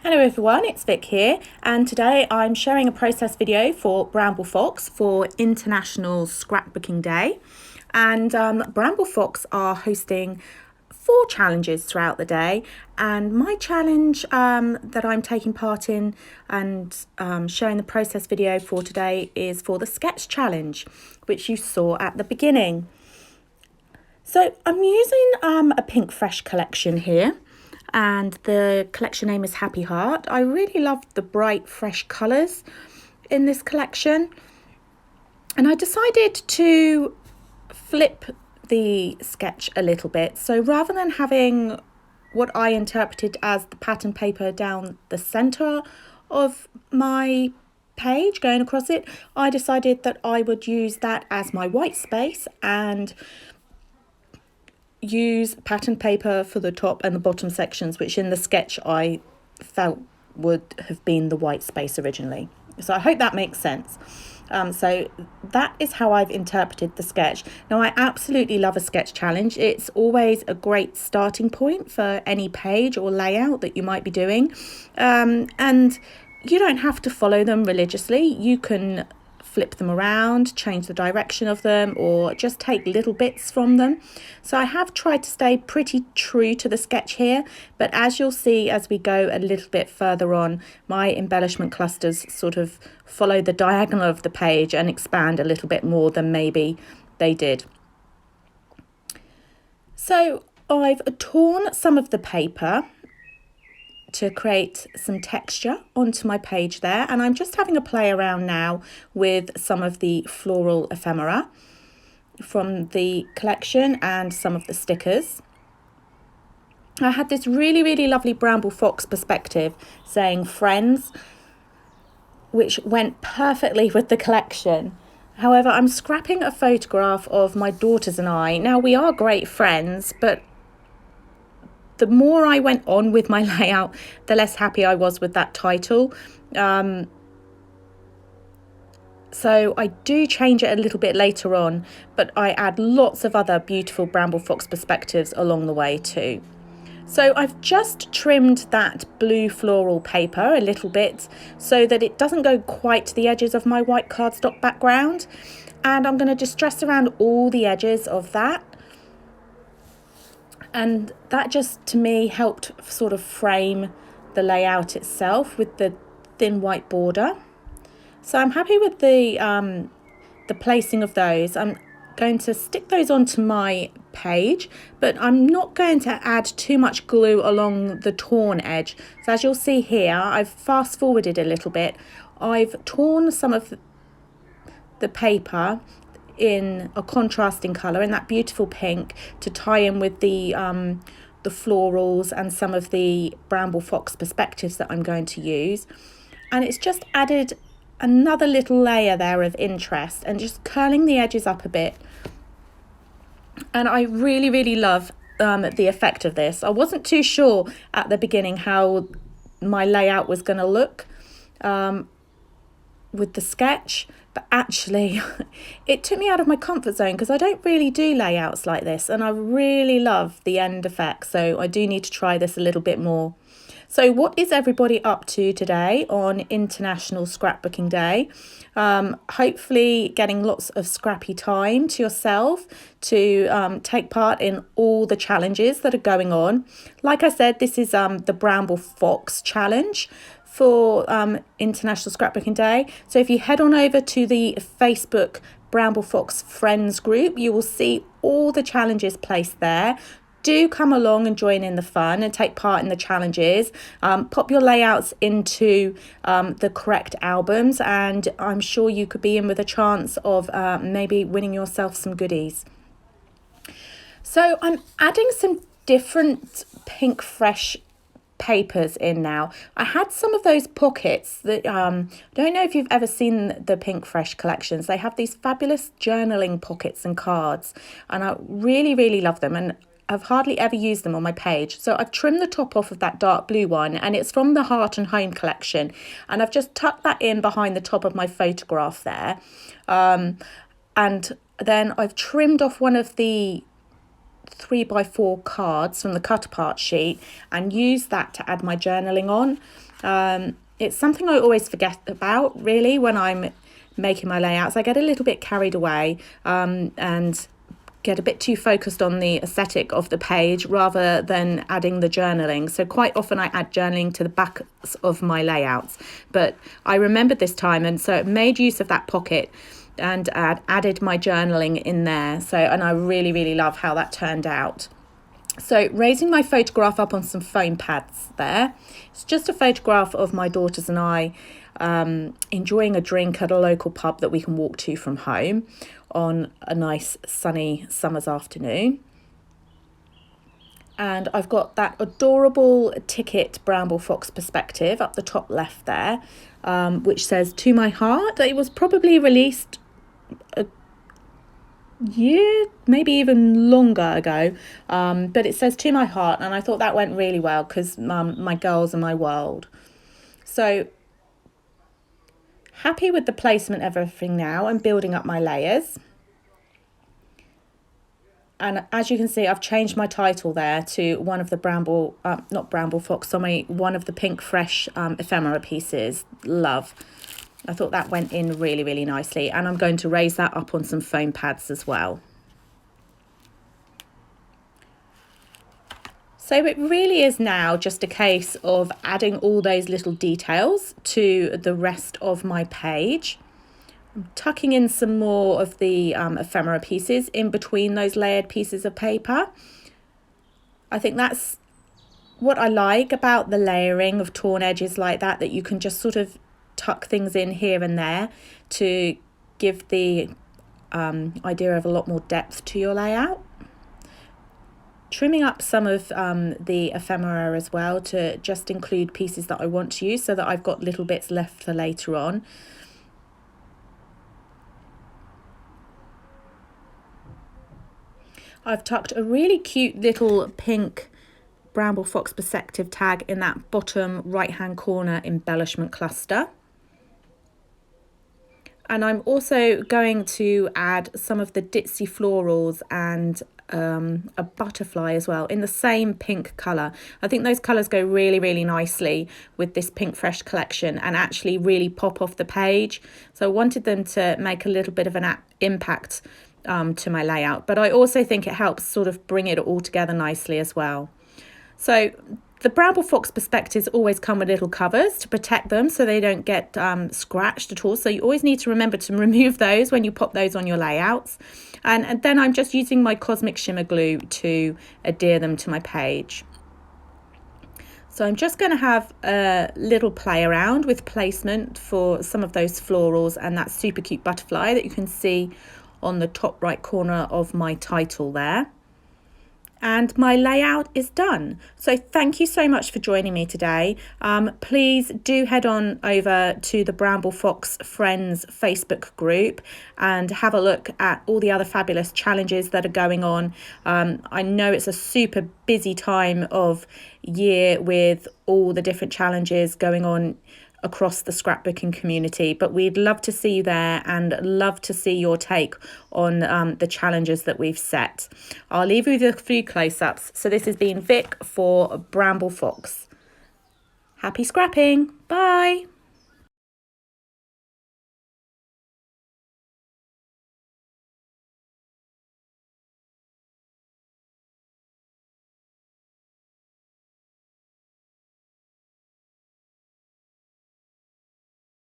Hello everyone, it's Vic here, and today I'm sharing a process video for Bramble Fox for International Scrapbooking Day. And Bramble Fox are hosting 4 challenges throughout the day, and my challenge that I'm taking part in and showing the process video for today is for the sketch challenge, which you saw at the beginning. So I'm using a Pink Fresh collection here, and the collection name is Happy Heart. I really love the bright fresh colours in this collection, and I decided to flip the sketch a little bit. So rather than having what I interpreted as the pattern paper down the centre of my page going across it, I decided that I would use that as my white space and use pattern paper for the top and the bottom sections, which in the sketch I felt would have been the white space originally. So I hope that makes sense. So that is how I've interpreted the sketch. Now, I absolutely love a sketch challenge. It's always a great starting point for any page or layout that you might be doing. And you don't have to follow them religiously. You can flip them around, change the direction of them, or just take little bits from them. So I have tried to stay pretty true to the sketch here, but as you'll see as we go a little bit further on, my embellishment clusters sort of follow the diagonal of the page and expand a little bit more than maybe they did. So I've torn some of the paper to create some texture onto my page there, and I'm just having a play around now with some of the floral ephemera from the collection and some of the stickers. I had this really lovely Bramble Fox perspective saying friends, which went perfectly with the collection. However, I'm scrapping a photograph of my daughters and I. Now, we are great friends, but the more I went on with my layout, the less happy I was with that title. So I do change it a little bit later on, but I add lots of other beautiful Bramble Fox perspectives along the way too. So I've just trimmed that blue floral paper a little bit so that it doesn't go quite to the edges of my white cardstock background. And I'm going to distress around all the edges of that. And that just, to me, helped sort of frame the layout itself with the thin white border. So I'm happy with the placing of those. I'm going to stick those onto my page, but I'm not going to add too much glue along the torn edge. So as you'll see here, I've fast forwarded a little bit. I've torn some of the paper in a contrasting colour, in that beautiful pink, to tie in with the florals and some of the Bramble Fox perspectives that I'm going to use. And it's just added another little layer there of interest and just curling the edges up a bit. And I really love the effect of this. I wasn't too sure at the beginning how my layout was going to look with the sketch, but actually it took me out of my comfort zone because I don't really do layouts like this, and I really love the end effect, so I do need to try this a little bit more. So what is everybody up to today on International Scrapbooking Day? Hopefully getting lots of scrappy time to yourself to take part in all the challenges that are going on. Like I said, this is the Bramble Fox challenge for International Scrapbooking Day. So if you head on over to the Facebook Bramble Fox Friends group, you will see all the challenges placed there. Do come along and join in the fun and take part in the challenges. Pop your layouts into the correct albums, and I'm sure you could be in with a chance of maybe winning yourself some goodies. So I'm adding some different Pink Fresh papers in now. I had some of those pockets that I don't know if you've ever seen the Pink Fresh collections. They have these fabulous journaling pockets and cards, and I really love them, and I've hardly ever used them on my page. So I've trimmed the top off of that dark blue one, and it's from the Heart and Home collection, and I've just tucked that in behind the top of my photograph there. And then I've trimmed off one of the 3x4 cards from the cut apart sheet and use that to add my journaling on. It's something I always forget about, really, when I'm making my layouts. I get a little bit carried away and get a bit too focused on the aesthetic of the page rather than adding the journaling. So quite often I add journaling to the backs of my layouts, but I remembered this time, and so made use of that pocket and added my journaling in there. So, and I really, really love how that turned out. So raising my photograph up on some foam pads there. It's just a photograph of my daughters and I enjoying a drink at a local pub that we can walk to from home on a nice sunny summer's afternoon. And I've got that adorable ticket Bramble Fox perspective up the top left there, which says "To My Heart." It was probably released a year, maybe even longer ago, but it says "To My Heart," and I thought that went really well because my girls are my world. So happy with the placement of everything now. I'm building up my layers, and as you can see, I've changed my title there to one of the not Bramble Fox, sorry, one of the Pink Fresh ephemera pieces. Love. I thought that went in really, really nicely, and I'm going to raise that up on some foam pads as well. So it really is now just a case of adding all those little details to the rest of my page. I'm tucking in some more of the ephemera pieces in between those layered pieces of paper. I think that's what I like about the layering of torn edges like that you can just sort of tuck things in here and there to give the idea of a lot more depth to your layout. Trimming up some of the ephemera as well to just include pieces that I want to use so that I've got little bits left for later on. I've tucked a really cute little pink Bramble Fox perspective tag in that bottom right hand corner embellishment cluster. And I'm also going to add some of the ditzy florals and a butterfly as well in the same pink colour. I think those colours go really, really nicely with this Pink Fresh collection and actually really pop off the page. So I wanted them to make a little bit of an impact to my layout, but I also think it helps sort of bring it all together nicely as well. So the Bramble Fox perspectives always come with little covers to protect them so they don't get scratched at all. So you always need to remember to remove those when you pop those on your layouts. And then I'm just using my Cosmic Shimmer glue to adhere them to my page. So I'm just going to have a little play around with placement for some of those florals and that super cute butterfly that you can see on the top right corner of my title there. And my layout is done. So thank you so much for joining me today. Please do head on over to the Bramble Fox Friends Facebook group and have a look at all the other fabulous challenges that are going on. I know it's a super busy time of year with all the different challenges going on across the scrapbooking community, but we'd love to see you there and love to see your take on the challenges that we've set. I'll leave you with a few close-ups. So this has been Vic for Bramble Fox. Happy scrapping. Bye.